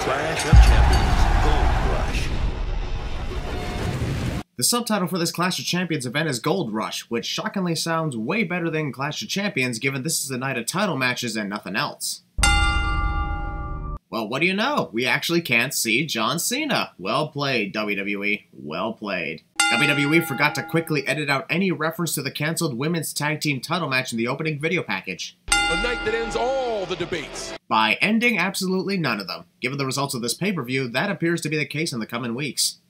Clash of Champions Gold Rush. The subtitle for this Clash of Champions event is Gold Rush, which shockingly sounds way better than Clash of Champions given this is a night of title matches and nothing else. Well, what do you know? We actually can't see John Cena. Well played, WWE. Well played. WWE forgot to quickly edit out any reference to the cancelled women's tag team title match in the opening video package. A night that ends all the debates. By ending absolutely none of them. Given the results of this pay-per-view, that appears to be the case in the coming weeks.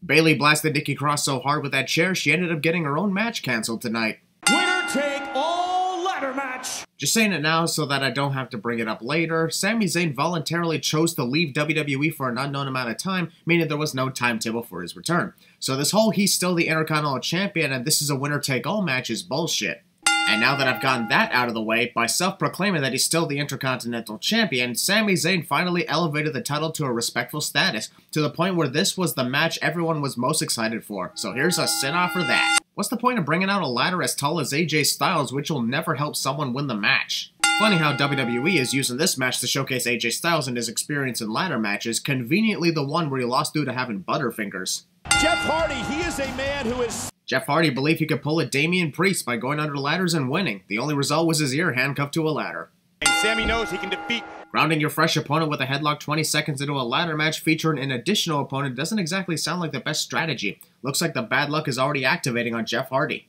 Bayley blasted Nikki Cross so hard with that chair, she ended up getting her own match cancelled tonight. Winner take all ladder match! Just saying it now so that I don't have to bring it up later, Sami Zayn voluntarily chose to leave WWE for an unknown amount of time, meaning there was no timetable for his return. So this whole he's still the Intercontinental Champion and this is a winner take all match is bullshit. And now that I've gotten that out of the way, by self-proclaiming that he's still the Intercontinental Champion, Sami Zayn finally elevated the title to a respectful status, to the point where this was the match everyone was most excited for. So here's a sit-off for that. What's the point of bringing out a ladder as tall as AJ Styles, which will never help someone win the match? Funny how WWE is using this match to showcase AJ Styles and his experience in ladder matches, conveniently the one where he lost due to having butterfingers. Jeff Hardy, he is a man who is... Jeff Hardy believed he could pull a Damian Priest by going under ladders and winning. The only result was his ear handcuffed to a ladder. And Sammy knows he can defeat... Grounding your fresh opponent with a headlock 20 seconds into a ladder match featuring an additional opponent doesn't exactly sound like the best strategy. Looks like the bad luck is already activating on Jeff Hardy.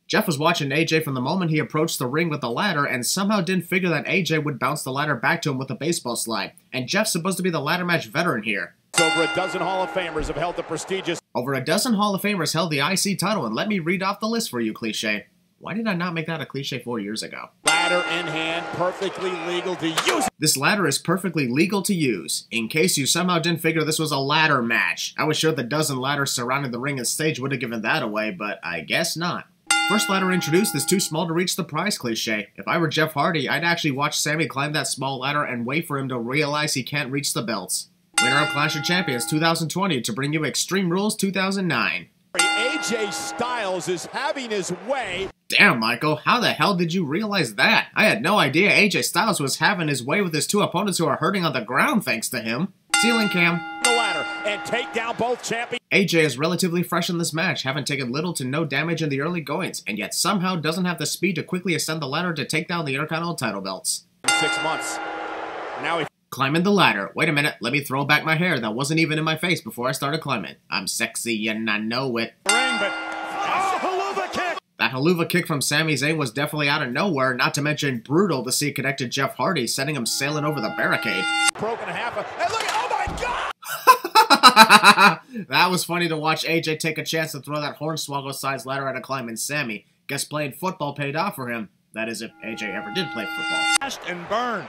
Jeff was watching AJ from the moment he approached the ring with the ladder and somehow didn't figure that AJ would bounce the ladder back to him with a baseball slide. And Jeff's supposed to be the ladder match veteran here. Over a dozen Hall of Famers have held the prestigious... Over a dozen Hall of Famers held the IC title, and let me read off the list for you, Cliche. Why did I not make that a cliche 4 years ago? Ladder in hand, perfectly legal to use. This ladder is perfectly legal to use. In case you somehow didn't figure this was a ladder match. I was sure the dozen ladders surrounding the ring and stage would have given that away, but I guess not. First ladder introduced is too small to reach the prize, Cliche. If I were Jeff Hardy, I'd actually watch Sami climb that small ladder and wait for him to realize he can't reach the belts. Winner of Clash of Champions 2020 to bring you Extreme Rules 2009. AJ Styles is having his way. Damn, Michael, how the hell did you realize that? I had no idea AJ Styles was having his way with his two opponents who are hurting on the ground thanks to him. Ceiling cam. The ladder and take down both champions. AJ is relatively fresh in this match, having taken little to no damage in the early goings, and yet somehow doesn't have the speed to quickly ascend the ladder to take down the Intercontinental title belts. 6 months. Now he... Climbing the ladder. Wait a minute, let me throw back my hair that wasn't even in my face before I started climbing. I'm sexy and I know it. Ring, but... Oh, haluva kick! That haluva kick from Sami Zayn was definitely out of nowhere, not to mention brutal to see connected Jeff Hardy, sending him sailing over the barricade. Broken half of... And look, oh my God! That was funny to watch AJ take a chance to throw that hornswoggle-sized ladder at a climbing Sami. Guess playing football paid off for him. That is, if AJ ever did play football. And burned.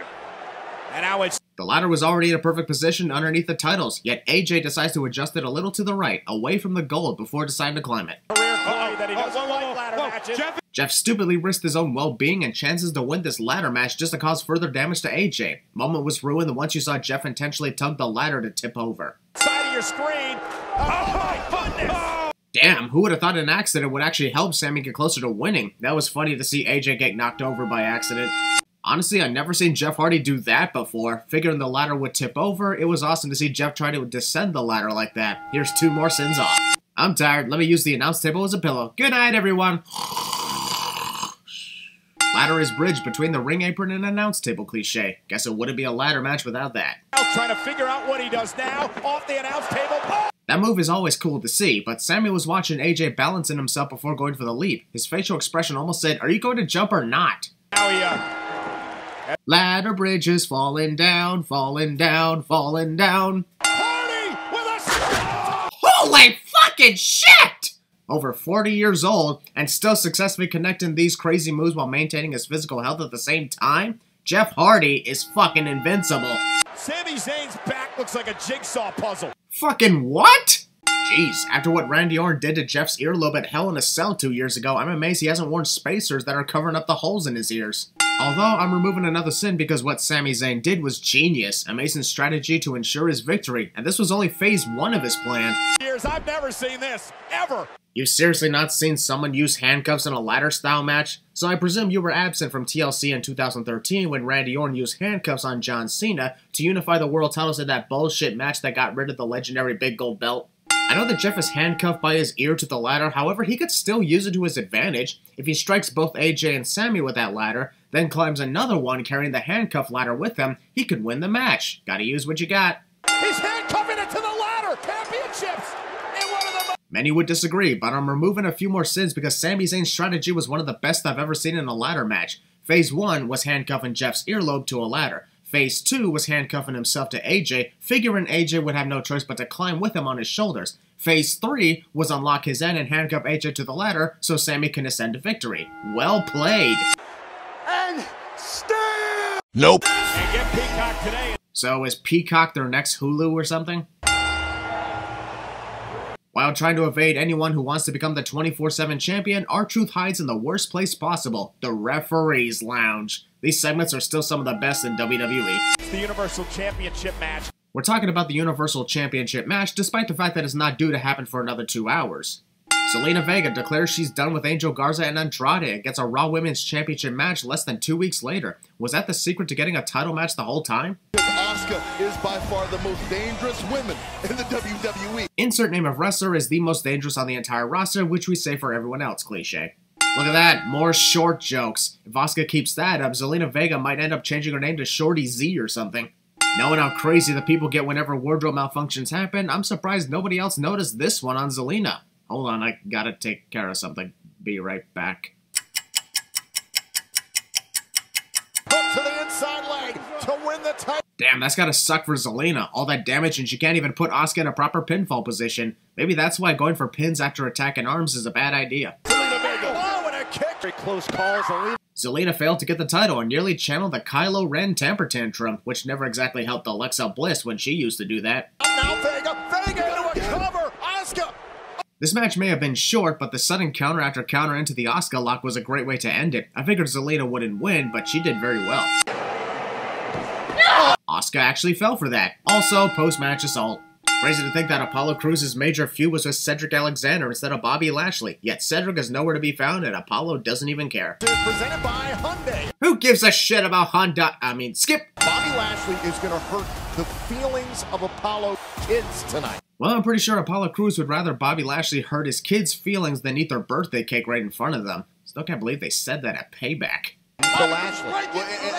And now it's... The ladder was already in a perfect position underneath the titles, yet AJ decides to adjust it a little to the right, away from the gold, before deciding to climb it. That he doesn't like ladder matches. Jeff stupidly risked his own well-being and chances to win this ladder match just to cause further damage to AJ. Moment was ruined once you saw Jeff intentionally tug the ladder to tip over. Side of your screen. Oh my goodness! Damn, who would have thought an accident would actually help Sami get closer to winning? That was funny to see AJ get knocked over by accident. Honestly, I've never seen Jeff Hardy do that before. Figuring the ladder would tip over, it was awesome to see Jeff try to descend the ladder like that. Here's 2 more sins off. I'm tired, let me use the announce table as a pillow. Good night, everyone! Ladder is bridged between the ring apron and announce table, Cliche. Guess it wouldn't be a ladder match without that. Trying to figure out what he does now. Off the announce table. Oh! That move is always cool to see, but Sami was watching AJ balancing himself before going for the leap. His facial expression almost said, are you going to jump or not? Now he, Ladder bridges falling down, falling down, falling down. Hardy with a... Holy fucking shit! Over 40 years old and still successfully connecting these crazy moves while maintaining his physical health at the same time? Jeff Hardy is fucking invincible. Sami Zayn's back looks like a jigsaw puzzle. Fucking what? Jeez, after what Randy Orton did to Jeff's earlobe at Hell in a Cell 2 years ago, I'm amazed he hasn't worn spacers that are covering up the holes in his ears. Although, I'm removing another sin because what Sami Zayn did was genius, amazing strategy to ensure his victory, and this was only phase 1 of his plan. Years, I've never seen this, ever. You've seriously not seen someone use handcuffs in a ladder-style match? So I presume you were absent from TLC in 2013 when Randy Orton used handcuffs on John Cena to unify the world titles in that bullshit match that got rid of the legendary Big Gold Belt. I know that Jeff is handcuffed by his ear to the ladder, however, he could still use it to his advantage. If he strikes both AJ and Sammy with that ladder, then climbs another one carrying the handcuff ladder with him, he could win the match. Gotta use what you got. He's handcuffing it to the ladder. Championships. Many would disagree, but I'm removing a few more sins because Sami Zayn's strategy was one of the best I've ever seen in a ladder match. Phase 1 was handcuffing Jeff's earlobe to a ladder. Phase 2 was handcuffing himself to AJ, figuring AJ would have no choice but to climb with him on his shoulders. Phase 3 was unlock his end and handcuff AJ to the ladder so Sami can ascend to victory. Well played. And still. Nope. And get Peacock today. So is Peacock their next Hulu or something? While trying to evade anyone who wants to become the 24/7 champion, R-Truth hides in the worst place possible, the referee's lounge. These segments are still some of the best in WWE. It's the Universal Championship match. We're talking about the Universal Championship match, despite the fact that it's not due to happen for another 2 hours. Zelina Vega declares she's done with Angel Garza and Andrade and gets a Raw Women's Championship match less than 2 weeks later. Was that the secret to getting a title match the whole time? Asuka is by far the most dangerous woman in the WWE. Insert name of wrestler is the most dangerous on the entire roster, which we say for everyone else, cliche. Look at that, more short jokes. If Asuka keeps that up, Zelina Vega might end up changing her name to Shorty Z or something. Knowing how crazy the people get whenever wardrobe malfunctions happen, I'm surprised nobody else noticed this one on Zelina. Hold on, I gotta take care of something. Be right back. Hook to the inside leg to win the title. Damn, that's gotta suck for Zelina. All that damage and she can't even put Asuka in a proper pinfall position. Maybe that's why going for pins after attacking arms is a bad idea. Zelina Vega. Oh, and a kick. Very close call, Zelina. Zelina failed to get the title and nearly channeled the Kylo Ren temper tantrum, which never exactly helped Alexa Bliss when she used to do that. Now Vega. Vega into a cover. Asuka. This match may have been short, but the sudden counter after counter into the Asuka lock was a great way to end it. I figured Zelina wouldn't win, but she did very well. Asuka actually fell for that. Also, post-match assault. Crazy to think that Apollo Crews' major feud was with Cedric Alexander instead of Bobby Lashley, yet Cedric is nowhere to be found and Apollo doesn't even care. Presented by Hyundai. Who gives a shit about Honda? Skip! Bobby Lashley is going to hurt the feelings of Apollo kids tonight. Well, I'm pretty sure Apollo Crews would rather Bobby Lashley hurt his kids' feelings than eat their birthday cake right in front of them. Still can't believe they said that at Payback. To Lashley.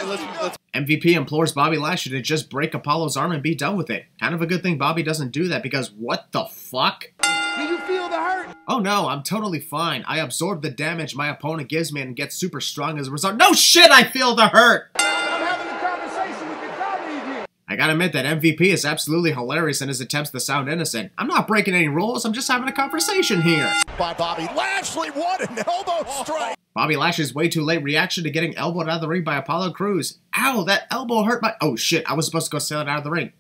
Let's MVP implores Bobby Lashley to just break Apollo's arm and be done with it. Kind of a good thing Bobby doesn't do that because what the fuck? Do you feel the hurt? Oh no, I'm totally fine. I absorb the damage my opponent gives me and get super strong as a result. No shit, I feel the hurt! I'm having a conversation with your colleague here. I gotta admit that MVP is absolutely hilarious in his attempts to sound innocent. I'm not breaking any rules, I'm just having a conversation here. By Bobby Lashley, what an elbow strike. Bobby Lashley's way too late reaction to getting elbowed out of the ring by Apollo Crews. Ow, that elbow hurt my— oh shit, I was supposed to go sailing out of the ring.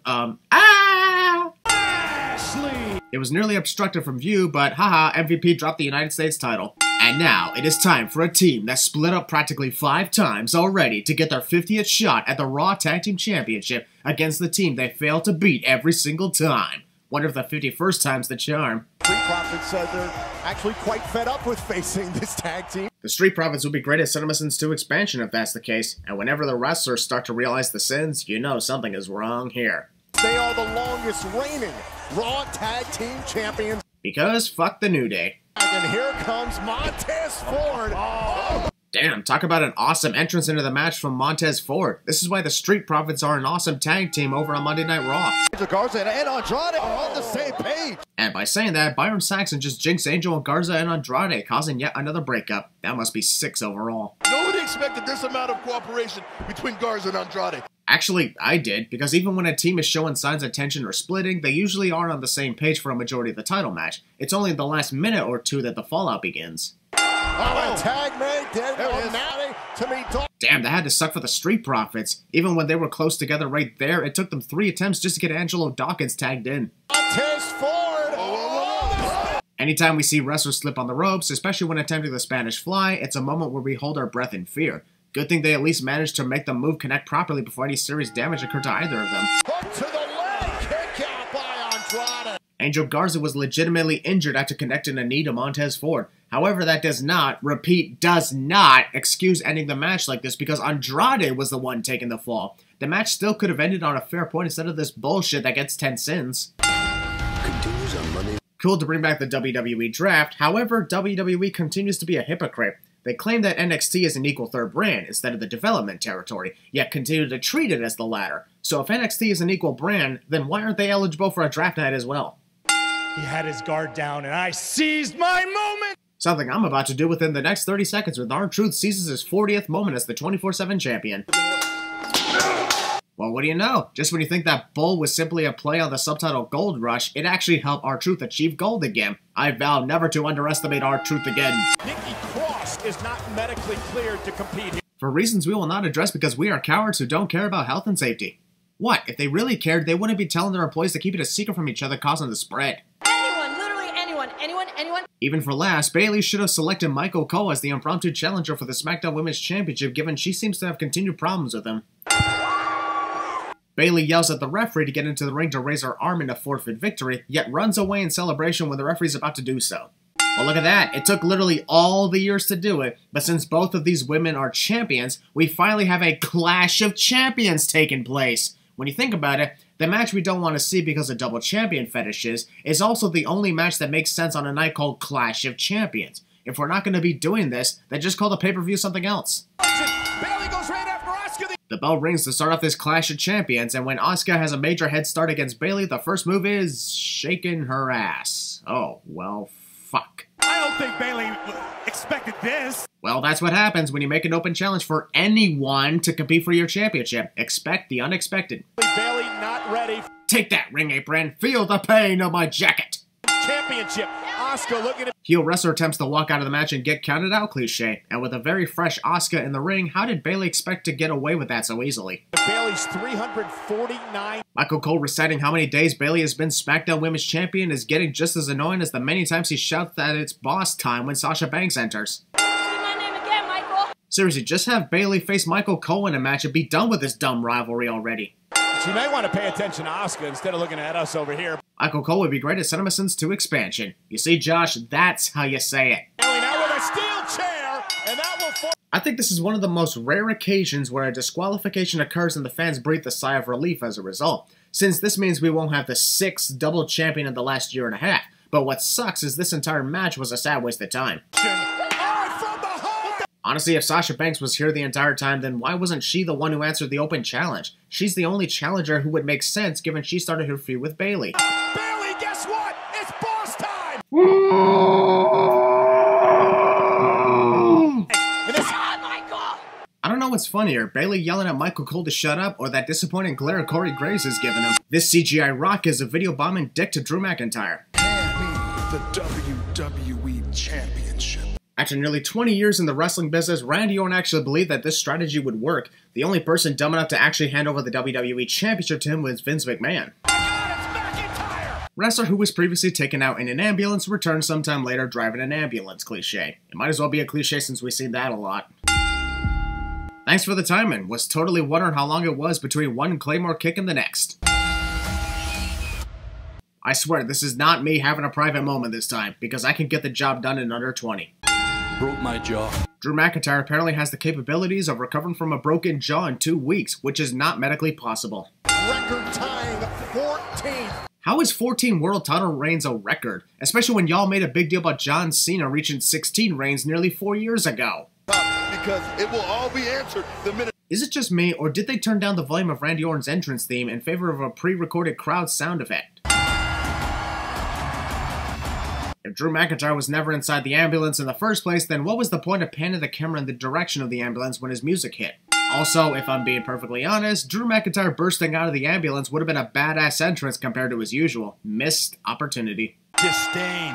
Lashley. It was nearly obstructed from view, but haha, MVP dropped the United States title. And now, it is time for a team that split up practically 5 times already to get their 50th shot at the Raw Tag Team Championship against the team they failed to beat every single time. Wonder if the 51st time's the charm. Street Profits said they're actually quite fed up with facing this tag team. The Street Profits would be great at Cinema Sins 2 expansion if that's the case, and whenever the wrestlers start to realize the sins, you know something is wrong here. They are the longest reigning Raw Tag Team Champions. Because fuck the New Day. And here comes Montez Ford. Oh. Damn, talk about an awesome entrance into the match from Montez Ford. This is why the Street Profits are an awesome tag team over on Monday Night Raw. Garza and Andrade are on the same page. And by saying that, Byron Saxton just jinxed Angel and Garza and Andrade, causing yet another breakup. That must be 6 overall. Nobody expected this amount of cooperation between Garza and Andrade. Actually, I did, because even when a team is showing signs of tension or splitting, they usually aren't on the same page for a majority of the title match. It's only in the last minute or two that the fallout begins. Oh, tag made dead to meet Damn, that had to suck for the Street Profits. Even when they were close together right there, it took them 3 attempts just to get Angelo Dawkins tagged in. Montez Ford. Anytime we see wrestlers slip on the ropes, especially when attempting the Spanish Fly, it's a moment where we hold our breath in fear. Good thing they at least managed to make the move connect properly before any serious damage occurred to either of them. Hook to the leg. Kick out by Andrade. Angel Garza was legitimately injured after connecting a knee to Montez Ford. However, that does not, repeat, does not excuse ending the match like this because Andrade was the one taking the fall. The match still could have ended on a fair point instead of this bullshit that gets 10 sins. Continues on Monday. Cool to bring back the WWE Draft, however, WWE continues to be a hypocrite. They claim that NXT is an equal third brand instead of the development territory, yet continue to treat it as the latter. So if NXT is an equal brand, then why aren't they eligible for a draft night as well? He had his guard down and I seized my moment! Something I'm about to do within the next 30 seconds when R-Truth seizes his 40th moment as the 24/7 champion. Well, what do you know? Just when you think that Bull was simply a play on the subtitle Gold Rush, it actually helped R-Truth achieve gold again. I vow never to underestimate R-Truth again. Nikki Cross is not medically cleared to compete here. For reasons we will not address because we are cowards who don't care about health and safety. What? If they really cared, they wouldn't be telling their employees to keep it a secret from each other, causing the spread. Anyone, literally anyone. Even for last, Bayley should have selected Michael Cole as the impromptu challenger for the SmackDown Women's Championship, given she seems to have continued problems with him. Bayley yells at the referee to get into the ring to raise her arm in a forfeit victory, yet runs away in celebration when the referee's about to do so. Well, look at that. It took literally all the years to do it, but since both of these women are champions, we finally have a Clash of Champions taking place. When you think about it, the match we don't want to see because of double champion fetishes is also the only match that makes sense on a night called Clash of Champions. If we're not going to be doing this, then just call the pay-per-view something else. Bayley goes right after Asuka. The bell rings to start off this Clash of Champions, and when Asuka has a major head start against Bayley, the first move is shaking her ass. Oh, well, fuck. I don't think Bayley expected this. Well, that's what happens when you make an open challenge for anyone to compete for your championship. Expect the unexpected. Bayley not ready. Take that, ring apron. Feel the pain of my jacket. Championship. Asuka looking at Heel wrestler attempts to walk out of the match and get counted out cliche. And with a very fresh Asuka in the ring, how did Bayley expect to get away with that so easily? Bayley's 349. Michael Cole reciting how many days Bayley has been SmackDown Women's Champion is getting just as annoying as the many times he shouts that it's boss time when Sasha Banks enters. Say my name again, Michael. Seriously, just have Bayley face Michael Cole in a match and be done with this dumb rivalry already. She may want to pay attention to Asuka instead of looking at us over here. Michael Cole would be great at Cinema Sins 2 expansion. You see, Josh, that's how you say it. Bayley now with a steel chair, and that will I think this is one of the most rare occasions where a disqualification occurs and the fans breathe a sigh of relief as a result, since this means we won't have the 6th double champion in the last year and a half. But what sucks is this entire match was a sad waste of time. Honestly, if Sasha Banks was here the entire time, then why wasn't she the one who answered the open challenge? She's the only challenger who would make sense given she started her feud with Bayley. Bayley, guess what? It's boss time! I don't know what's funnier, Bayley yelling at Michael Cole to shut up, or that disappointing glare Corey Graves is giving him. This CGI rock is a video bombing dick to Drew McIntyre. Hand me the WWE Championship. After nearly 20 years in the wrestling business, Randy Orton actually believed that this strategy would work. The only person dumb enough to actually hand over the WWE Championship to him was Vince McMahon. Wrestler who was previously taken out in an ambulance returned sometime later driving an ambulance cliche. It might as well be a cliche since we've seen that a lot. Thanks for the time, and was totally wondering how long it was between one Claymore kick and the next. I swear, this is not me having a private moment this time, because I can get the job done in under 20. Broke my jaw. Drew McIntyre apparently has the capabilities of recovering from a broken jaw in 2 weeks, which is not medically possible. Record tying 14th. How is 14 world title reigns a record? Especially when y'all made a big deal about John Cena reaching 16 reigns nearly 4 years ago. Because it will all be answered the minute. Is it just me, or did they turn down the volume of Randy Orton's entrance theme in favor of a pre-recorded crowd sound effect? If Drew McIntyre was never inside the ambulance in the first place, then what was the point of panning the camera in the direction of the ambulance when his music hit? Also, if I'm being perfectly honest, Drew McIntyre bursting out of the ambulance would have been a badass entrance compared to his usual. Missed opportunity. Disdain.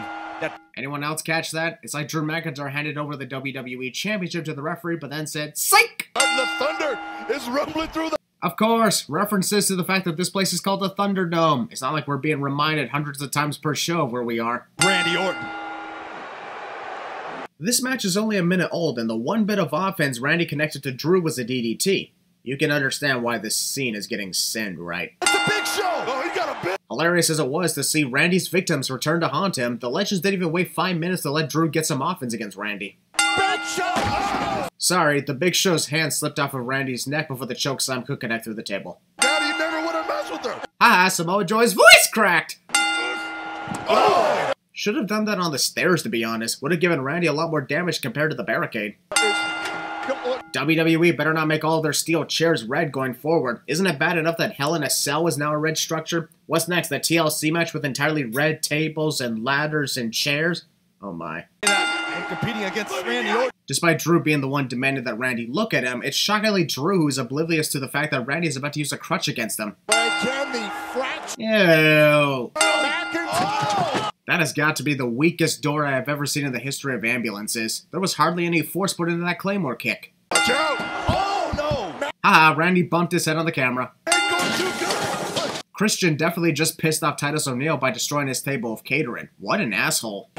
Anyone else catch that? It's like Drew McIntyre handed over the WWE Championship to the referee, but then said, "Psych!" The thunder is rumbling through the. Of course, references to the fact that this place is called the Thunderdome. It's not like we're being reminded hundreds of times per show of where we are. Randy Orton. This match is only a minute old, and the one bit of offense Randy connected to Drew was a DDT. You can understand why this scene is getting sinned, right? It's a big show. Oh, he got a big. Hilarious as it was to see Randy's victims return to haunt him, the Legends didn't even wait 5 minutes to let Drew get some offense against Randy. Big Show! Sorry, the Big Show's hand slipped off of Randy's neck before the chokeslam could connect through the table. Daddy never would have messed with her. Haha, Samoa Joe's voice cracked! Oh! Should have done that on the stairs, to be honest. Would have given Randy a lot more damage compared to the barricade. WWE better not make all their steel chairs red going forward. Isn't it bad enough that Hell in a Cell is now a red structure? What's next, the TLC match with entirely red tables and ladders and chairs? Oh my. And competing against Randy Orton. Despite Drew being the one demanding that Randy look at him, it's shockingly Drew who is oblivious to the fact that Randy is about to use a crutch against him. Can the fraction Ew. McIntyre? That has got to be the weakest door I have ever seen in the history of ambulances. There was hardly any force put into that Claymore kick. Watch out! Oh no! Haha, Randy bumped his head on the camera. Ain't going too good. Christian definitely just pissed off Titus O'Neil by destroying his table of catering. What an asshole.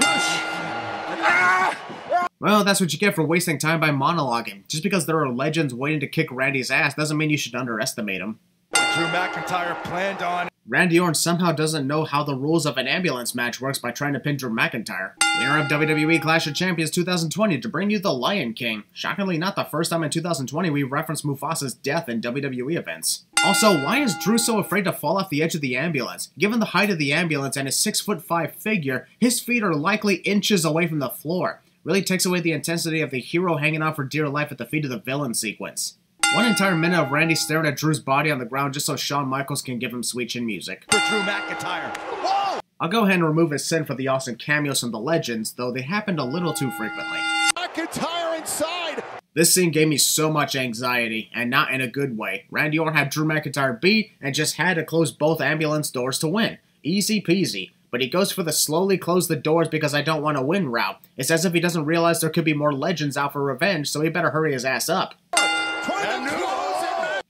Well, that's what you get for wasting time by monologuing. Just because there are legends waiting to kick Randy's ass doesn't mean you should underestimate him. Drew McIntyre planned on. Randy Orton somehow doesn't know how the rules of an ambulance match works by trying to pin Drew McIntyre. Winner of WWE Clash of Champions 2020 to bring you the Lion King. Shockingly not the first time in 2020 we referenced Mufasa's death in WWE events. Also, why is Drew so afraid to fall off the edge of the ambulance? Given the height of the ambulance and his 6'5" figure, his feet are likely inches away from the floor. Really takes away the intensity of the hero hanging on for dear life at the feet of the villain sequence. One entire minute of Randy staring at Drew's body on the ground just so Shawn Michaels can give him sweet chin music. For Drew McIntyre. Whoa! I'll go ahead and remove his sin for the awesome cameos from the Legends, though they happened a little too frequently. McIntyre inside. This scene gave me so much anxiety, and not in a good way. Randy Orton had Drew McIntyre beat and just had to close both ambulance doors to win. Easy peasy. But he goes for the slowly close the doors because I don't want to win route. It's as if he doesn't realize there could be more Legends out for revenge, so he better hurry his ass up.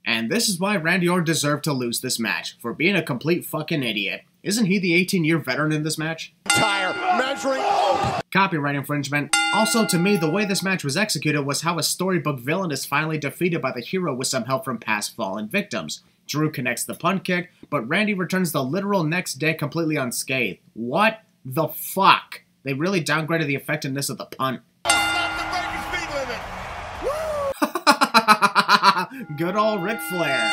And this is why Randy Orton deserved to lose this match, for being a complete fucking idiot. Isn't he the 18-year veteran in this match? Tire measuring. Copyright infringement. Also, to me, the way this match was executed was how a storybook villain is finally defeated by the hero with some help from past fallen victims. Drew connects the punt kick, but Randy returns the literal next day completely unscathed. What the fuck? They really downgraded the effectiveness of the punt. Good old Ric Flair.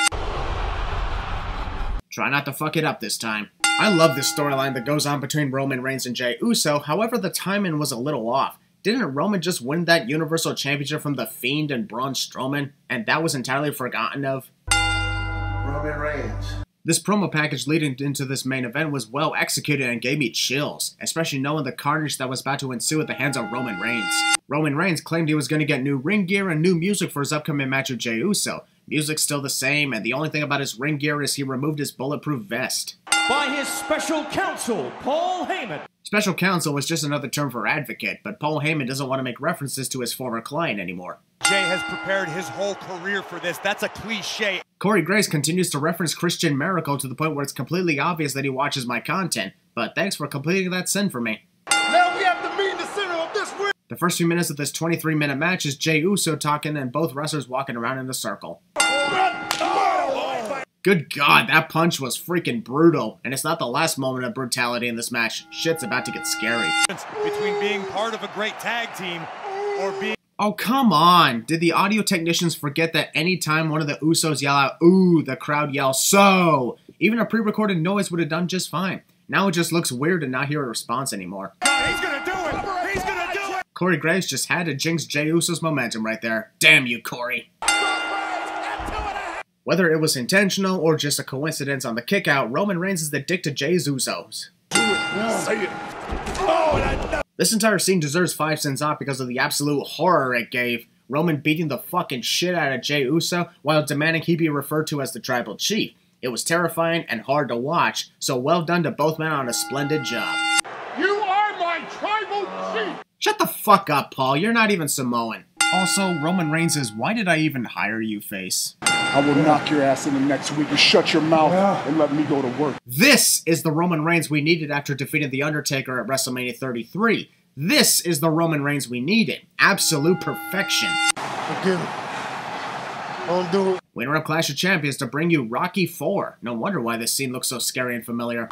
Try not to fuck it up this time. I love this storyline that goes on between Roman Reigns and Jey Uso, however the timing was a little off. Didn't Roman just win that Universal Championship from The Fiend and Braun Strowman, and that was entirely forgotten of? Roman Reigns. This promo package leading into this main event was well executed and gave me chills, especially knowing the carnage that was about to ensue at the hands of Roman Reigns. Roman Reigns claimed he was going to get new ring gear and new music for his upcoming match with Jey Uso. Music's still the same, and the only thing about his ring gear is he removed his bulletproof vest. By his special counsel, Paul Heyman. Special counsel was just another term for advocate, but Paul Heyman doesn't want to make references to his former client anymore. Jay has prepared his whole career for this. That's a cliche. Corey Grace continues to reference Christian Maracle to the point where it's completely obvious that he watches my content, but thanks for completing that sin for me. Now we have to meet the center of this ring. The first few minutes of this 23-minute match is Jey Uso talking and both wrestlers walking around in a circle. Good God, that punch was freaking brutal, and it's not the last moment of brutality in this match. Shit's about to get scary. Between being part of a great tag team or being... Oh, come on! Did the audio technicians forget that anytime one of the Usos yell out, ooh, the crowd yells, so? Even a pre-recorded noise would have done just fine. Now it just looks weird to not hear a response anymore. He's gonna do it! He's gonna do it! Corey Graves just had to jinx Jey Uso's momentum right there. Damn you, Corey. Whether it was intentional or just a coincidence on the kickout, Roman Reigns is the dick to Jey Usos. Say it. This entire scene deserves 5 cents off because of the absolute horror it gave. Roman beating the fucking shit out of Jey Uso while demanding he be referred to as the Tribal Chief. It was terrifying and hard to watch, so well done to both men on a splendid job. You are my tribal chief. Shut the fuck up, Paul. You're not even Samoan. Also, Roman Reigns' "why did I even hire you" face. I will knock your ass in the next week and shut your mouth and let me go to work. This is the Roman Reigns we needed after defeating The Undertaker at WrestleMania 33. This is the Roman Reigns we needed. Absolute perfection. Forgive him. Don't do it. Winner of Clash of Champions to bring you Rocky IV. No wonder why this scene looks so scary and familiar.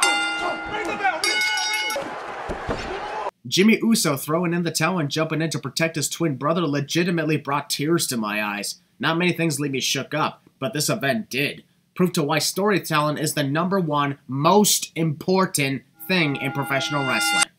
Jimmy Uso throwing in the towel and jumping in to protect his twin brother legitimately brought tears to my eyes. Not many things leave me shook up, but this event did. Proof to why storytelling is the #1 most important thing in professional wrestling.